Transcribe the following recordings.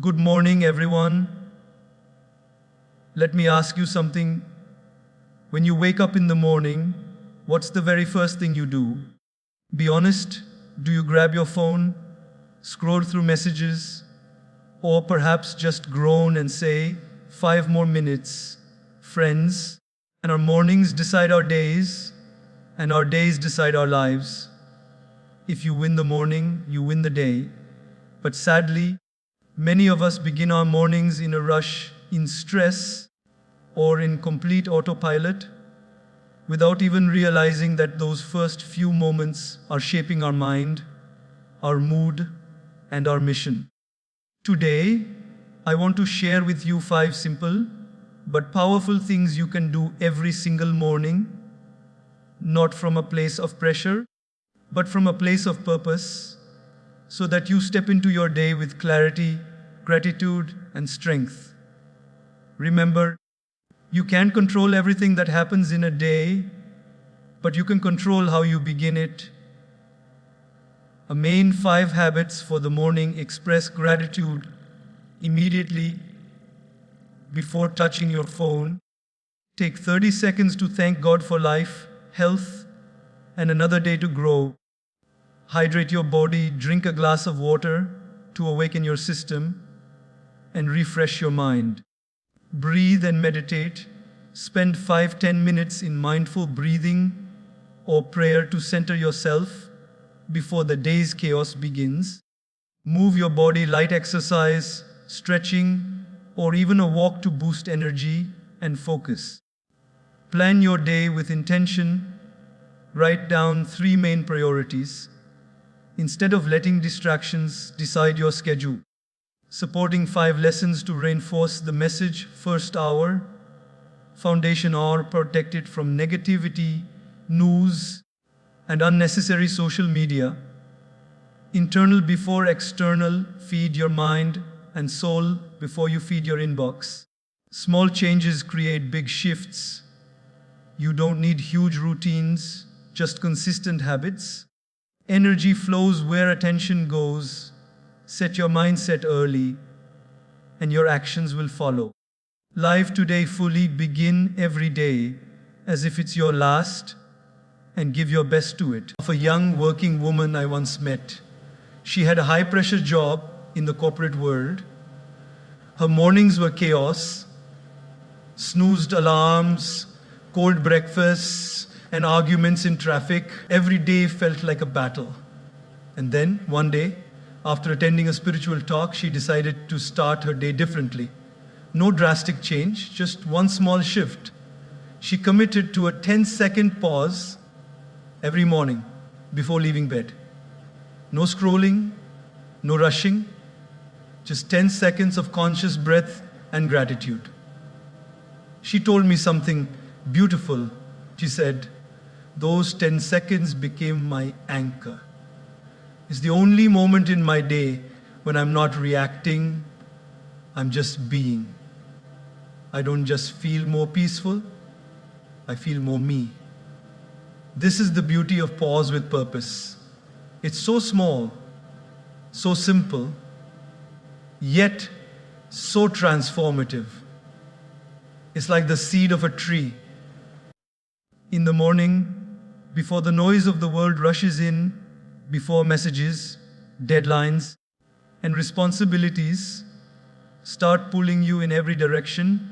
Good morning, everyone. Let me ask you something. When you wake up in the morning, what's the very first thing you do? Be honest, do you grab your phone, scroll through messages, or perhaps just groan and say, 5 more minutes, friends? And our mornings decide our days, and our days decide our lives. If you win the morning, you win the day. But sadly, many of us begin our mornings in a rush, in stress, or in complete autopilot, without even realizing that those first few moments are shaping our mind, our mood, and our mission. Today, I want to share with you 5 simple but powerful things you can do every single morning, not from a place of pressure, but from a place of purpose, so that you step into your day with clarity, gratitude, and strength. Remember, you can't control everything that happens in a day, but you can control how you begin it. A main 5 habits for the morning: express gratitude immediately before touching your phone. Take 30 seconds to thank God for life, health, and another day to grow. Hydrate your body, drink a glass of water to awaken your system and refresh your mind. Breathe and meditate. Spend 5-10 minutes in mindful breathing or prayer to center yourself before the day's chaos begins. Move your body, light exercise, stretching, or even a walk to boost energy and focus. Plan your day with intention. Write down 3 main priorities. Instead of letting distractions decide your schedule. Supporting 5 lessons to reinforce the message: first hour, foundation hour, protect it from negativity, news, and unnecessary social media. Internal before external, feed your mind and soul before you feed your inbox. Small changes create big shifts. You don't need huge routines, just consistent habits. Energy flows where attention goes. Set your mindset early, and your actions will follow. Live today fully, begin every day as if it's your last, and give your best to it. Of a young working woman I once met. She had a high-pressure job in the corporate world. Her mornings were chaos, snoozed alarms, cold breakfasts, and arguments in traffic. Every day felt like a battle. And then, one day, after attending a spiritual talk, she decided to start her day differently. No drastic change, just one small shift. She committed to a 10-second pause every morning before leaving bed. No scrolling, no rushing, just 10 seconds of conscious breath and gratitude. She told me something beautiful. She said, "Those 10 seconds became my anchor. It's the only moment in my day when I'm not reacting, I'm just being. I don't just feel more peaceful, I feel more me." This is the beauty of pause with purpose. It's so small, so simple, yet so transformative. It's like the seed of a tree. In the morning, before the noise of the world rushes in, before messages, deadlines, and responsibilities start pulling you in every direction,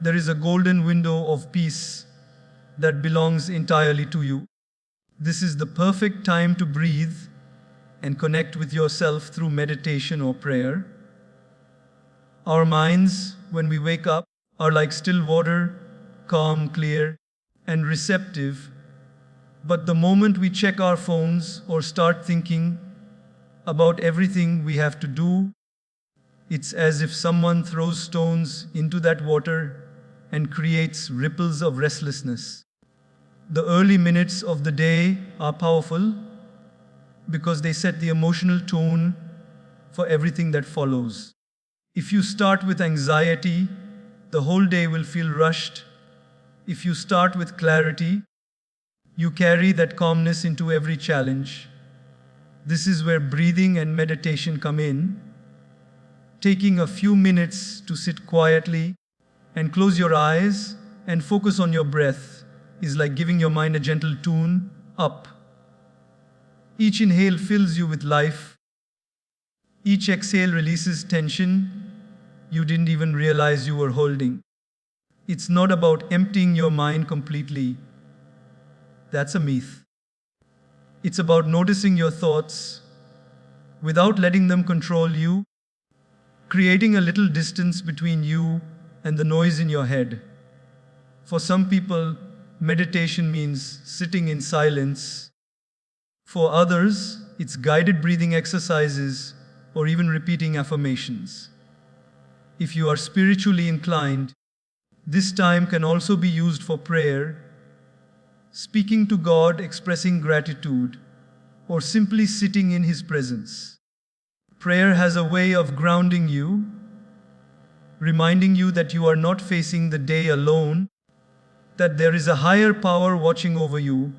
there is a golden window of peace that belongs entirely to you. This is the perfect time to breathe and connect with yourself through meditation or prayer. Our minds, when we wake up, are like still water, calm, clear, and receptive. But the moment we check our phones or start thinking about everything we have to do, it's as if someone throws stones into that water and creates ripples of restlessness. The early minutes of the day are powerful because they set the emotional tone for everything that follows. If you start with anxiety, the whole day will feel rushed. If you start with clarity, you carry that calmness into every challenge. This is where breathing and meditation come in. Taking a few minutes to sit quietly and close your eyes and focus on your breath is like giving your mind a gentle tune up. Each inhale fills you with life. Each exhale releases tension you didn't even realize you were holding. It's not about emptying your mind completely. That's a myth. It's about noticing your thoughts without letting them control you, creating a little distance between you and the noise in your head. For some people, meditation means sitting in silence. For others, it's guided breathing exercises or even repeating affirmations. If you are spiritually inclined, this time can also be used for prayer, speaking to God, expressing gratitude, or simply sitting in His presence. Prayer has a way of grounding you, reminding you that you are not facing the day alone, that there is a higher power watching over you.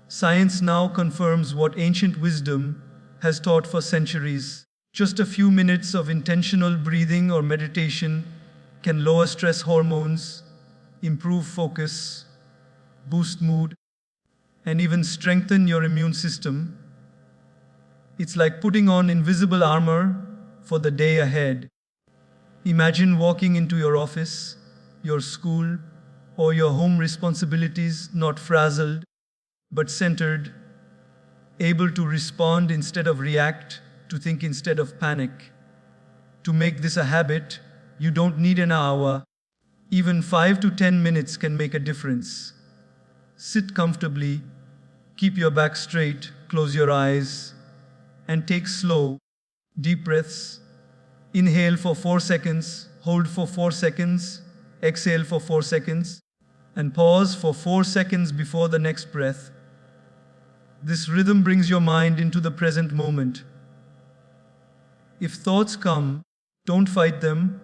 Science now confirms what ancient wisdom has taught for centuries. Just a few minutes of intentional breathing or meditation can lower stress hormones, improve focus, boost mood, and even strengthen your immune system. It's like putting on invisible armor for the day ahead. Imagine walking into your office, your school, or your home responsibilities not frazzled, but centered, able to respond instead of react, to think instead of panic. To make this a habit, you don't need an hour. Even 5 to 10 minutes can make a difference. Sit comfortably, keep your back straight, close your eyes, and take slow, deep breaths. Inhale for 4 seconds, hold for 4 seconds, exhale for 4 seconds, and pause for 4 seconds before the next breath. This rhythm brings your mind into the present moment. If thoughts come, don't fight them,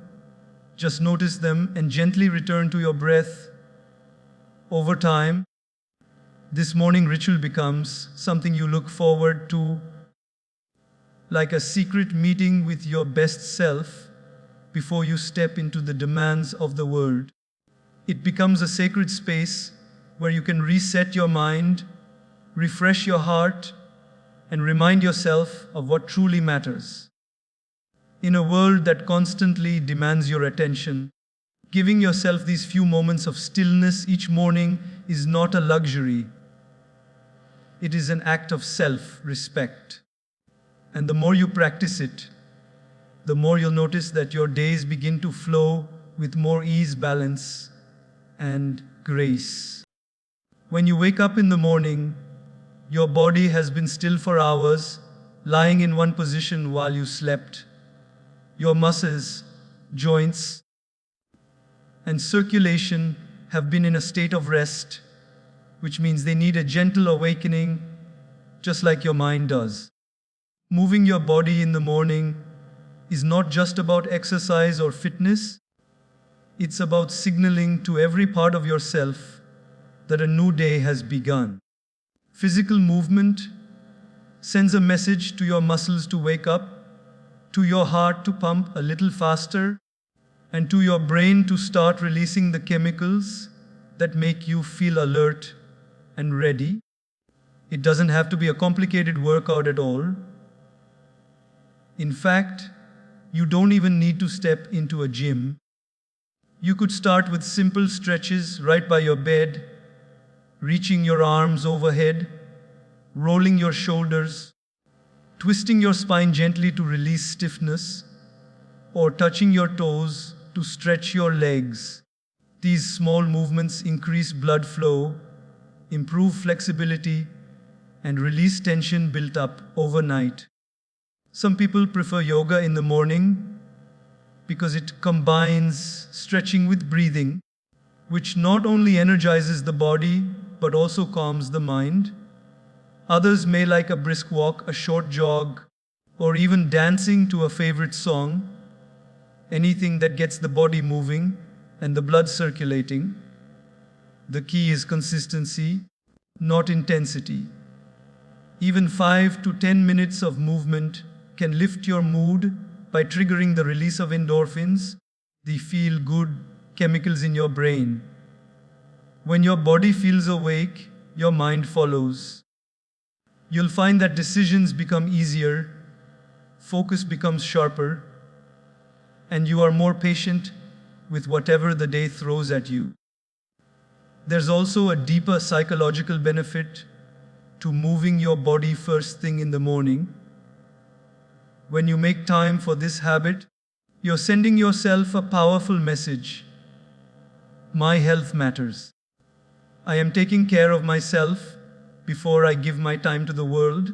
just notice them and gently return to your breath. Over time, this morning ritual becomes something you look forward to, like a secret meeting with your best self before you step into the demands of the world. It becomes a sacred space where you can reset your mind, refresh your heart, and remind yourself of what truly matters. In a world that constantly demands your attention, giving yourself these few moments of stillness each morning is not a luxury. It is an act of self-respect. And the more you practice it, the more you'll notice that your days begin to flow with more ease, balance, and grace. When you wake up in the morning, your body has been still for hours, lying in one position while you slept. Your muscles, joints, and circulation have been in a state of rest, which means they need a gentle awakening, just like your mind does. Moving your body in the morning is not just about exercise or fitness, it's about signaling to every part of yourself that a new day has begun. Physical movement sends a message to your muscles to wake up, to your heart to pump a little faster, and to your brain to start releasing the chemicals that make you feel alert and ready. It doesn't have to be a complicated workout at all. In fact, you don't even need to step into a gym. You could start with simple stretches right by your bed, reaching your arms overhead, rolling your shoulders, twisting your spine gently to release stiffness, or touching your toes to stretch your legs. These small movements increase blood flow, improve flexibility, and release tension built up overnight. Some people prefer yoga in the morning because it combines stretching with breathing, which not only energizes the body but also calms the mind. Others may like a brisk walk, a short jog, or even dancing to a favorite song, anything that gets the body moving and the blood circulating. The key is consistency, not intensity. Even 5 to 10 minutes of movement can lift your mood by triggering the release of endorphins, the feel-good chemicals in your brain. When your body feels awake, your mind follows. You'll find that decisions become easier, focus becomes sharper, and you are more patient with whatever the day throws at you. There's also a deeper psychological benefit to moving your body first thing in the morning. When you make time for this habit, you're sending yourself a powerful message. My health matters. I am taking care of myself before I give my time to the world.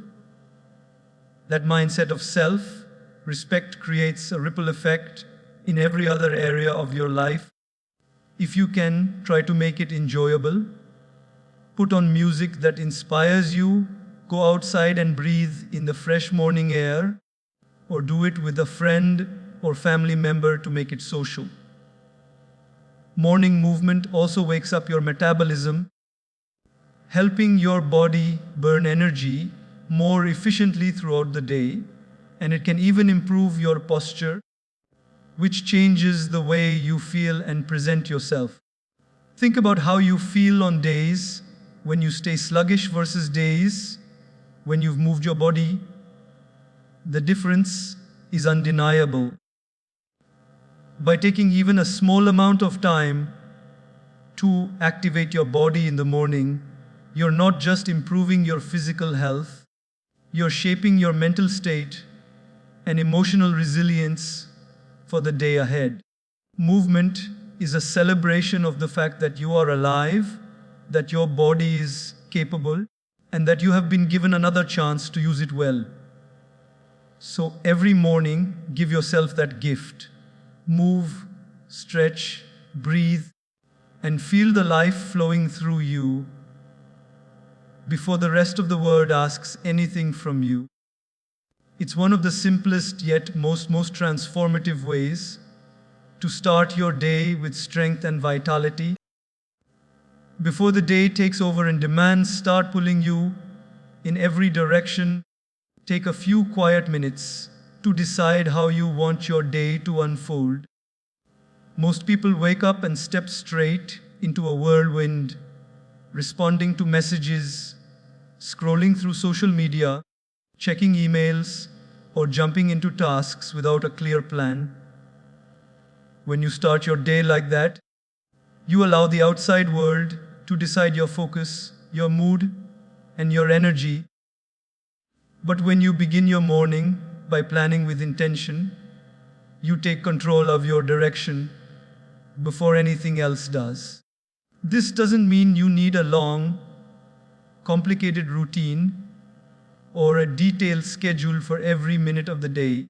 That mindset of self-respect creates a ripple effect in every other area of your life. If you can, try to make it enjoyable. Put on music that inspires you, go outside and breathe in the fresh morning air, or do it with a friend or family member to make it social. Morning movement also wakes up your metabolism, helping your body burn energy more efficiently throughout the day, and it can even improve your posture, which changes the way you feel and present yourself. Think about how you feel on days when you stay sluggish versus days when you've moved your body. The difference is undeniable. By taking even a small amount of time to activate your body in the morning, you're not just improving your physical health, you're shaping your mental state and emotional resilience for the day ahead. Movement is a celebration of the fact that you are alive, that your body is capable, and that you have been given another chance to use it well. So every morning, give yourself that gift. Move, stretch, breathe, and feel the life flowing through you before the rest of the world asks anything from you. It's one of the simplest yet most transformative ways to start your day with strength and vitality. Before the day takes over and demands start pulling you in every direction, take a few quiet minutes to decide how you want your day to unfold. Most people wake up and step straight into a whirlwind, responding to messages, scrolling through social media, checking emails, or jumping into tasks without a clear plan. When you start your day like that, you allow the outside world to decide your focus, your mood, and your energy. But when you begin your morning by planning with intention, you take control of your direction before anything else does. This doesn't mean you need a long, complicated routine or a detailed schedule for every minute of the day.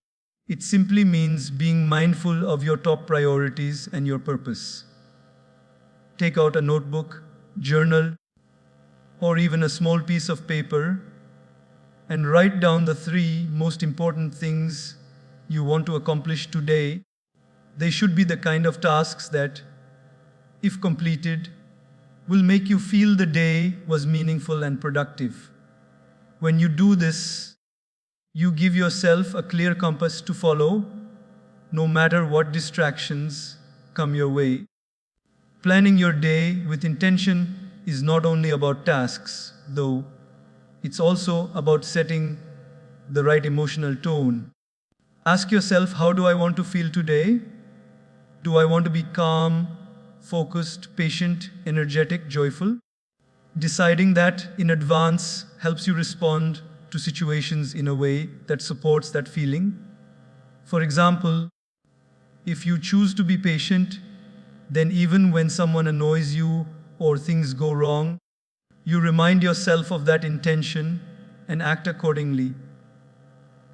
It simply means being mindful of your top priorities and your purpose. Take out a notebook, journal, or even a small piece of paper and write down the 3 most important things you want to accomplish today. They should be the kind of tasks that, if completed, will make you feel the day was meaningful and productive. When you do this, you give yourself a clear compass to follow, no matter what distractions come your way. Planning your day with intention is not only about tasks, though, it's also about setting the right emotional tone. Ask yourself, how do I want to feel today? Do I want to be calm, focused, patient, energetic, joyful? Deciding that in advance helps you respond to situations in a way that supports that feeling. For example, if you choose to be patient, then even when someone annoys you or things go wrong, you remind yourself of that intention and act accordingly.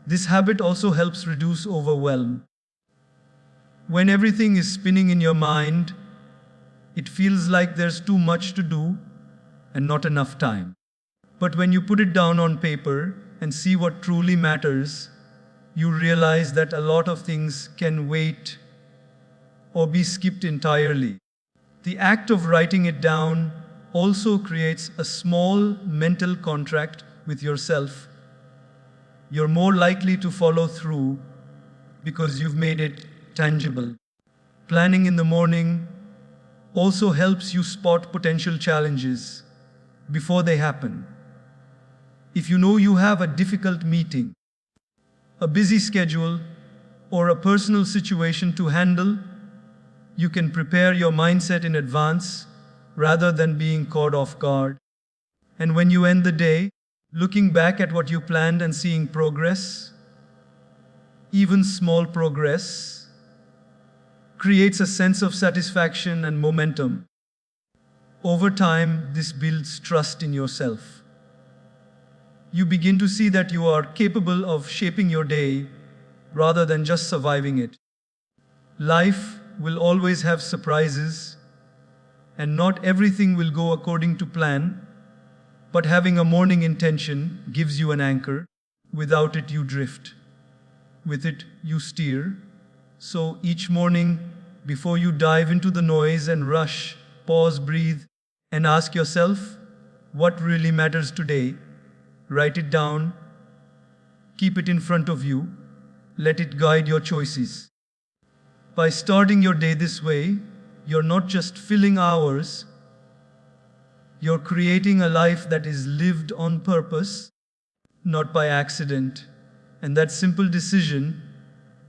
This habit also helps reduce overwhelm. When everything is spinning in your mind, it feels like there's too much to do and not enough time. But when you put it down on paper and see what truly matters, you realize that a lot of things can wait or be skipped entirely. The act of writing it down also creates a small mental contract with yourself. You're more likely to follow through because you've made it tangible. Planning in the morning also helps you spot potential challenges before they happen. If you know you have a difficult meeting, a busy schedule, or a personal situation to handle, you can prepare your mindset in advance rather than being caught off guard. And when you end the day, looking back at what you planned and seeing progress, even small progress, creates a sense of satisfaction and momentum. Over time, this builds trust in yourself. You begin to see that you are capable of shaping your day rather than just surviving it. Life will always have surprises, and not everything will go according to plan, but having a morning intention gives you an anchor. Without it, you drift. With it, you steer. So each morning, before you dive into the noise and rush, pause, breathe, and ask yourself, what really matters today? Write it down, keep it in front of you, let it guide your choices. By starting your day this way, you're not just filling hours, you're creating a life that is lived on purpose, not by accident. And that simple decision,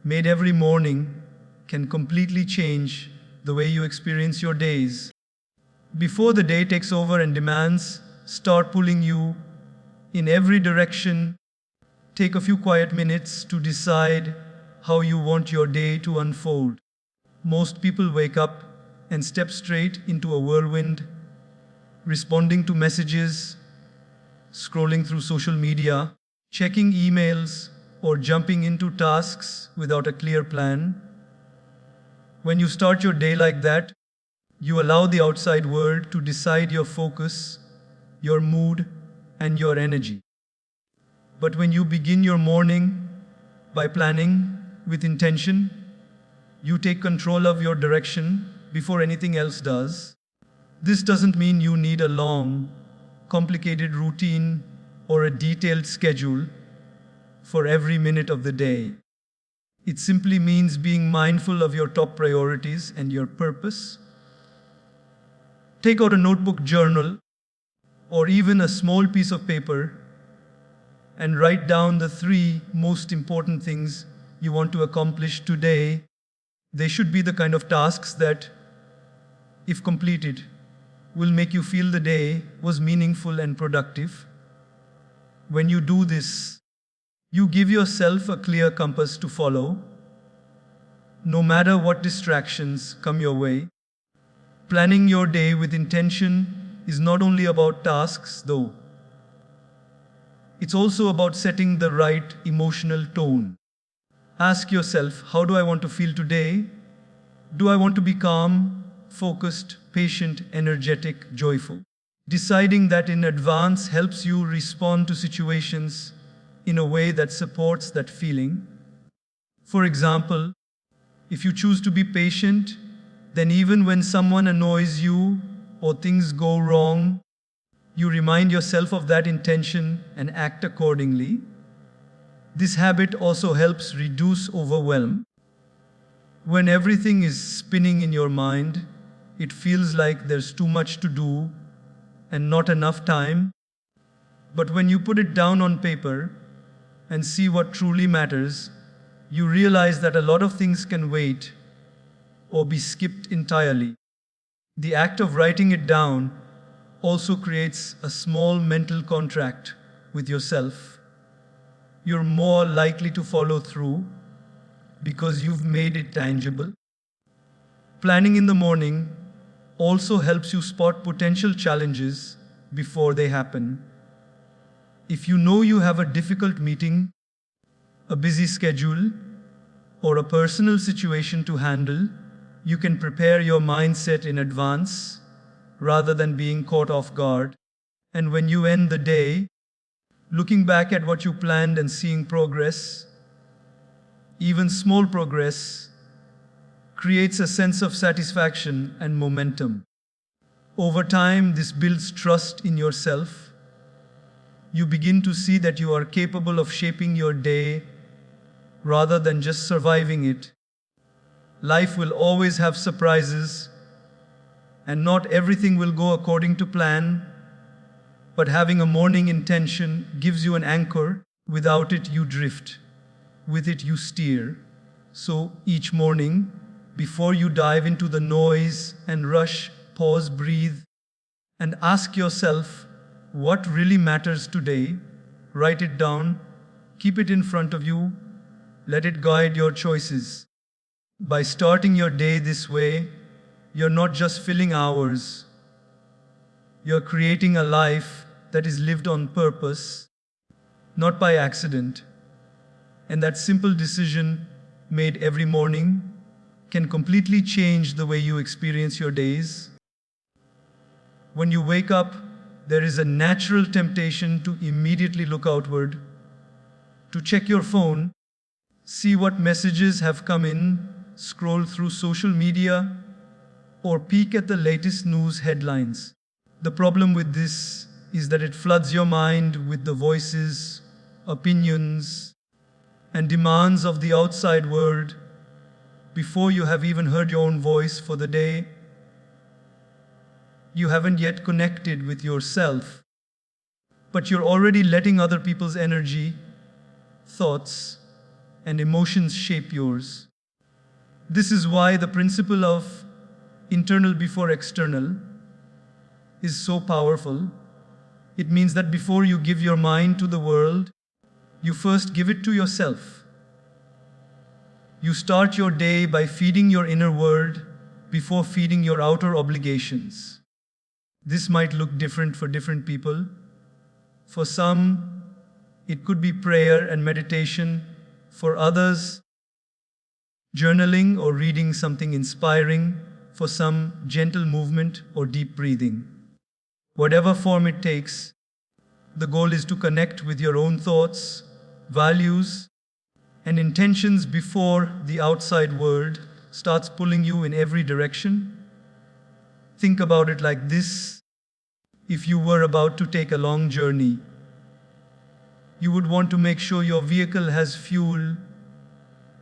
made every morning, can completely change the way you experience your days. Before the day takes over and demands start pulling you in every direction, take a few quiet minutes to decide how you want your day to unfold. Most people wake up and step straight into a whirlwind, responding to messages, scrolling through social media, checking emails, or jumping into tasks without a clear plan. When you start your day like that, you allow the outside world to decide your focus, your mood, and your energy. But when you begin your morning by planning with intention, you take control of your direction before anything else does. This doesn't mean you need a long, complicated routine or a detailed schedule for every minute of the day. It simply means being mindful of your top priorities and your purpose. Take out a notebook, journal, or even a small piece of paper and write down the 3 most important things you want to accomplish today. They should be the kind of tasks that, if completed, will make you feel the day was meaningful and productive. When you do this, you give yourself a clear compass to follow, no matter what distractions come your way. Planning your day with intention is not only about tasks, though. It's also about setting the right emotional tone. Ask yourself, how do I want to feel today? Do I want to be calm, focused, patient, energetic, joyful? Deciding that in advance helps you respond to situations in a way that supports that feeling. For example, if you choose to be patient, then even when someone annoys you or things go wrong, you remind yourself of that intention and act accordingly. This habit also helps reduce overwhelm. When everything is spinning in your mind, it feels like there's too much to do and not enough time. But when you put it down on paper and see what truly matters, you realize that a lot of things can wait or be skipped entirely. The act of writing it down also creates a small mental contract with yourself. You're more likely to follow through because you've made it tangible. Planning in the morning also helps you spot potential challenges before they happen. If you know you have a difficult meeting, a busy schedule, or a personal situation to handle, you can prepare your mindset in advance rather than being caught off guard. And when you end the day, looking back at what you planned and seeing progress, even small progress, creates a sense of satisfaction and momentum. Over time, this builds trust in yourself. You begin to see that you are capable of shaping your day rather than just surviving it. Life will always have surprises, and not everything will go according to plan, but having a morning intention gives you an anchor. Without it, you drift. With it, you steer. So each morning, before you dive into the noise and rush, pause, breathe, and ask yourself what really matters today. Write it down, keep it in front of you, let it guide your choices. By starting your day this way, you're not just filling hours, you're creating a life that is lived on purpose, not by accident. And that simple decision made every morning can completely change the way you experience your days. When you wake up, there is a natural temptation to immediately look outward, to check your phone, see what messages have come in, scroll through social media, or peek at the latest news headlines. The problem with this is that it floods your mind with the voices, opinions, and demands of the outside world before you have even heard your own voice for the day. You haven't yet connected with yourself, but you're already letting other people's energy, thoughts, and emotions shape yours. This is why the principle of internal before external is so powerful. It means that before you give your mind to the world, you first give it to yourself. You start your day by feeding your inner world before feeding your outer obligations. This might look different for different people. For some, it could be prayer and meditation. For others, journaling or reading something inspiring. For some, gentle movement or deep breathing. Whatever form it takes, the goal is to connect with your own thoughts, values, and intentions before the outside world starts pulling you in every direction. Think about it like this. If you were about to take a long journey, you would want to make sure your vehicle has fuel,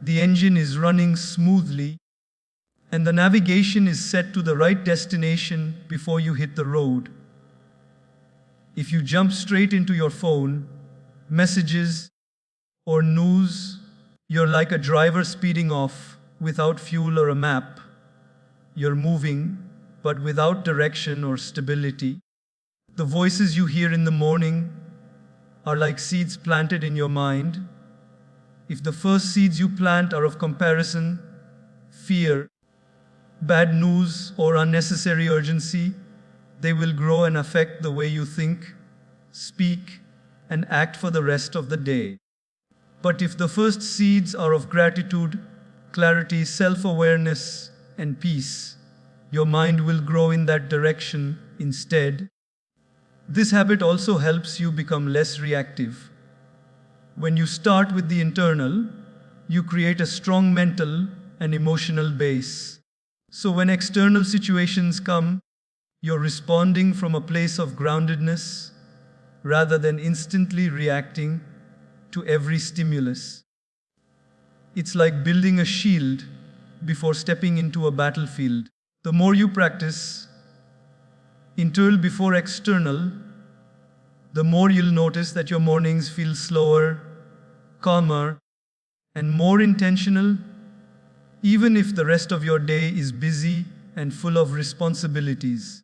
the engine is running smoothly, and the navigation is set to the right destination before you hit the road. If you jump straight into your phone, messages, or news, you're like a driver speeding off without fuel or a map. You're moving, but without direction or stability. The voices you hear in the morning are like seeds planted in your mind. If the first seeds you plant are of comparison, fear, bad news, or unnecessary urgency, they will grow and affect the way you think, speak, and act for the rest of the day. But if the first seeds are of gratitude, clarity, self-awareness, and peace, your mind will grow in that direction instead. This habit also helps you become less reactive. When you start with the internal, you create a strong mental and emotional base. So when external situations come, you're responding from a place of groundedness rather than instantly reacting to every stimulus. It's like building a shield before stepping into a battlefield. The more you practice internal before external, the more you'll notice that your mornings feel slower, calmer, and more intentional, even if the rest of your day is busy and full of responsibilities.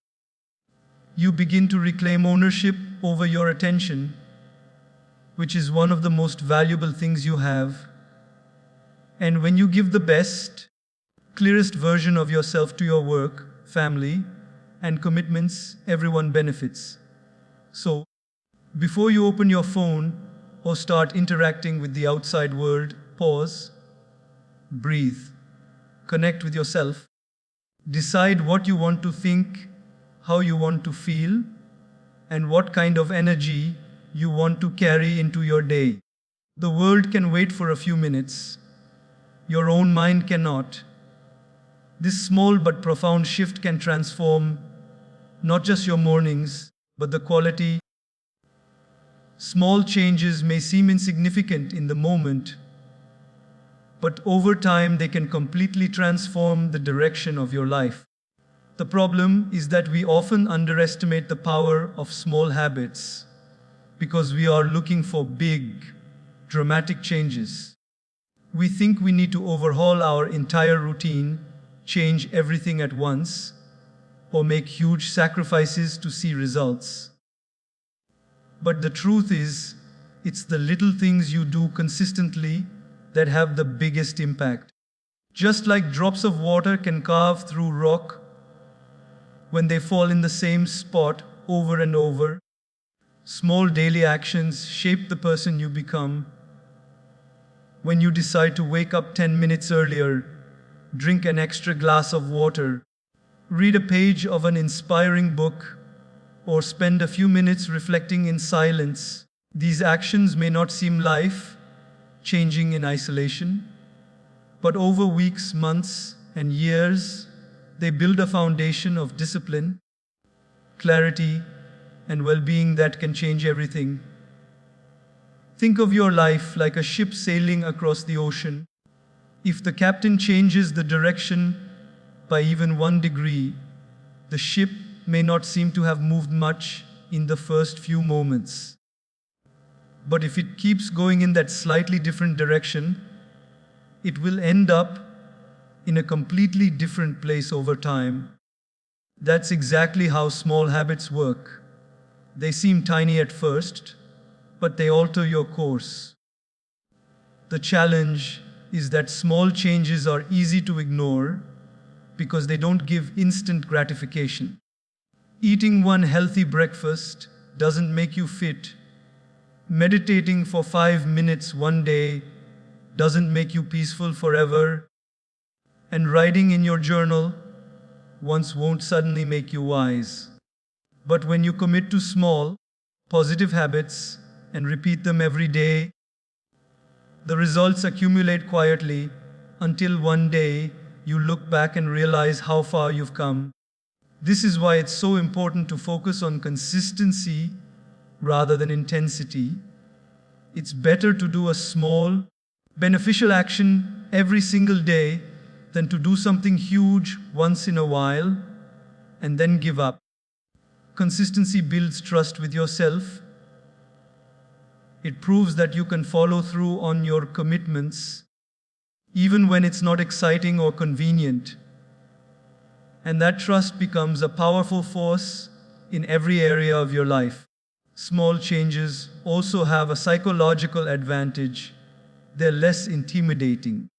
You begin to reclaim ownership over your attention, which is one of the most valuable things you have. And when you give the best, clearest version of yourself to your work, family, and commitments, everyone benefits. So, before you open your phone or start interacting with the outside world, pause, breathe, connect with yourself, decide what you want to think, how you want to feel, and what kind of energy you want to carry into your day. The world can wait for a few minutes. Your own mind cannot. This small but profound shift can transform not just your mornings, but the quality. Small changes may seem insignificant in the moment, but over time they can completely transform the direction of your life. The problem is that we often underestimate the power of small habits because we are looking for big, dramatic changes. We think we need to overhaul our entire routine, change everything at once, or make huge sacrifices to see results. But the truth is, it's the little things you do consistently that have the biggest impact. Just like drops of water can carve through rock when they fall in the same spot over and over, small daily actions shape the person you become. When you decide to wake up 10 minutes earlier, drink an extra glass of water, read a page of an inspiring book, or spend a few minutes reflecting in silence, these actions may not seem life-changing in isolation, but over weeks, months, and years, they build a foundation of discipline, clarity, and well-being that can change everything. Think of your life like a ship sailing across the ocean. If the captain changes the direction by even 1 degree, the ship may not seem to have moved much in the first few moments. But if it keeps going in that slightly different direction, it will end up in a completely different place over time. That's exactly how small habits work. They seem tiny at first, but they alter your course. The challenge is that small changes are easy to ignore because they don't give instant gratification. Eating one healthy breakfast doesn't make you fit. Meditating for 5 minutes one day doesn't make you peaceful forever. And writing in your journal once won't suddenly make you wise. But when you commit to small, positive habits and repeat them every day, the results accumulate quietly until one day you look back and realize how far you've come. This is why it's so important to focus on consistency rather than intensity. It's better to do a small, beneficial action every single day than to do something huge once in a while and then give up. Consistency builds trust with yourself. It proves that you can follow through on your commitments, even when it's not exciting or convenient. And that trust becomes a powerful force in every area of your life. Small changes also have a psychological advantage. They're less intimidating.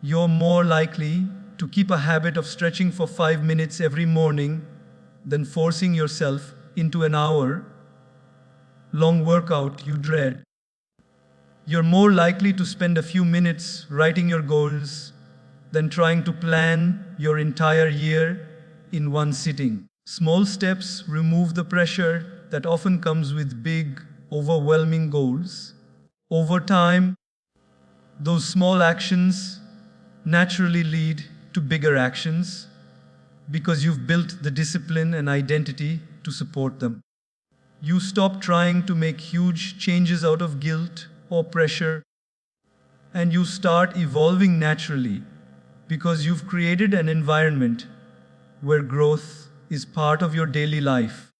You're more likely to keep a habit of stretching for 5 minutes every morning than forcing yourself into an hour-long workout you dread. You're more likely to spend a few minutes writing your goals than trying to plan your entire year in one sitting. Small steps remove the pressure that often comes with big, overwhelming goals. Over time, those small actions naturally lead to bigger actions because you've built the discipline and identity to support them. You stop trying to make huge changes out of guilt or pressure, and you start evolving naturally because you've created an environment where growth is part of your daily life.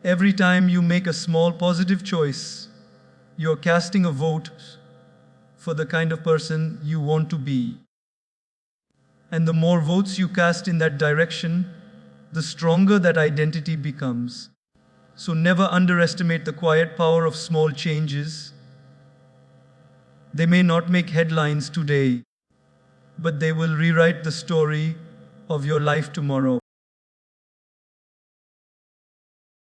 Every time you make a small positive choice, you're casting a vote for the kind of person you want to be. And the more votes you cast in that direction, the stronger that identity becomes. So never underestimate the quiet power of small changes. They may not make headlines today, but they will rewrite the story of your life tomorrow.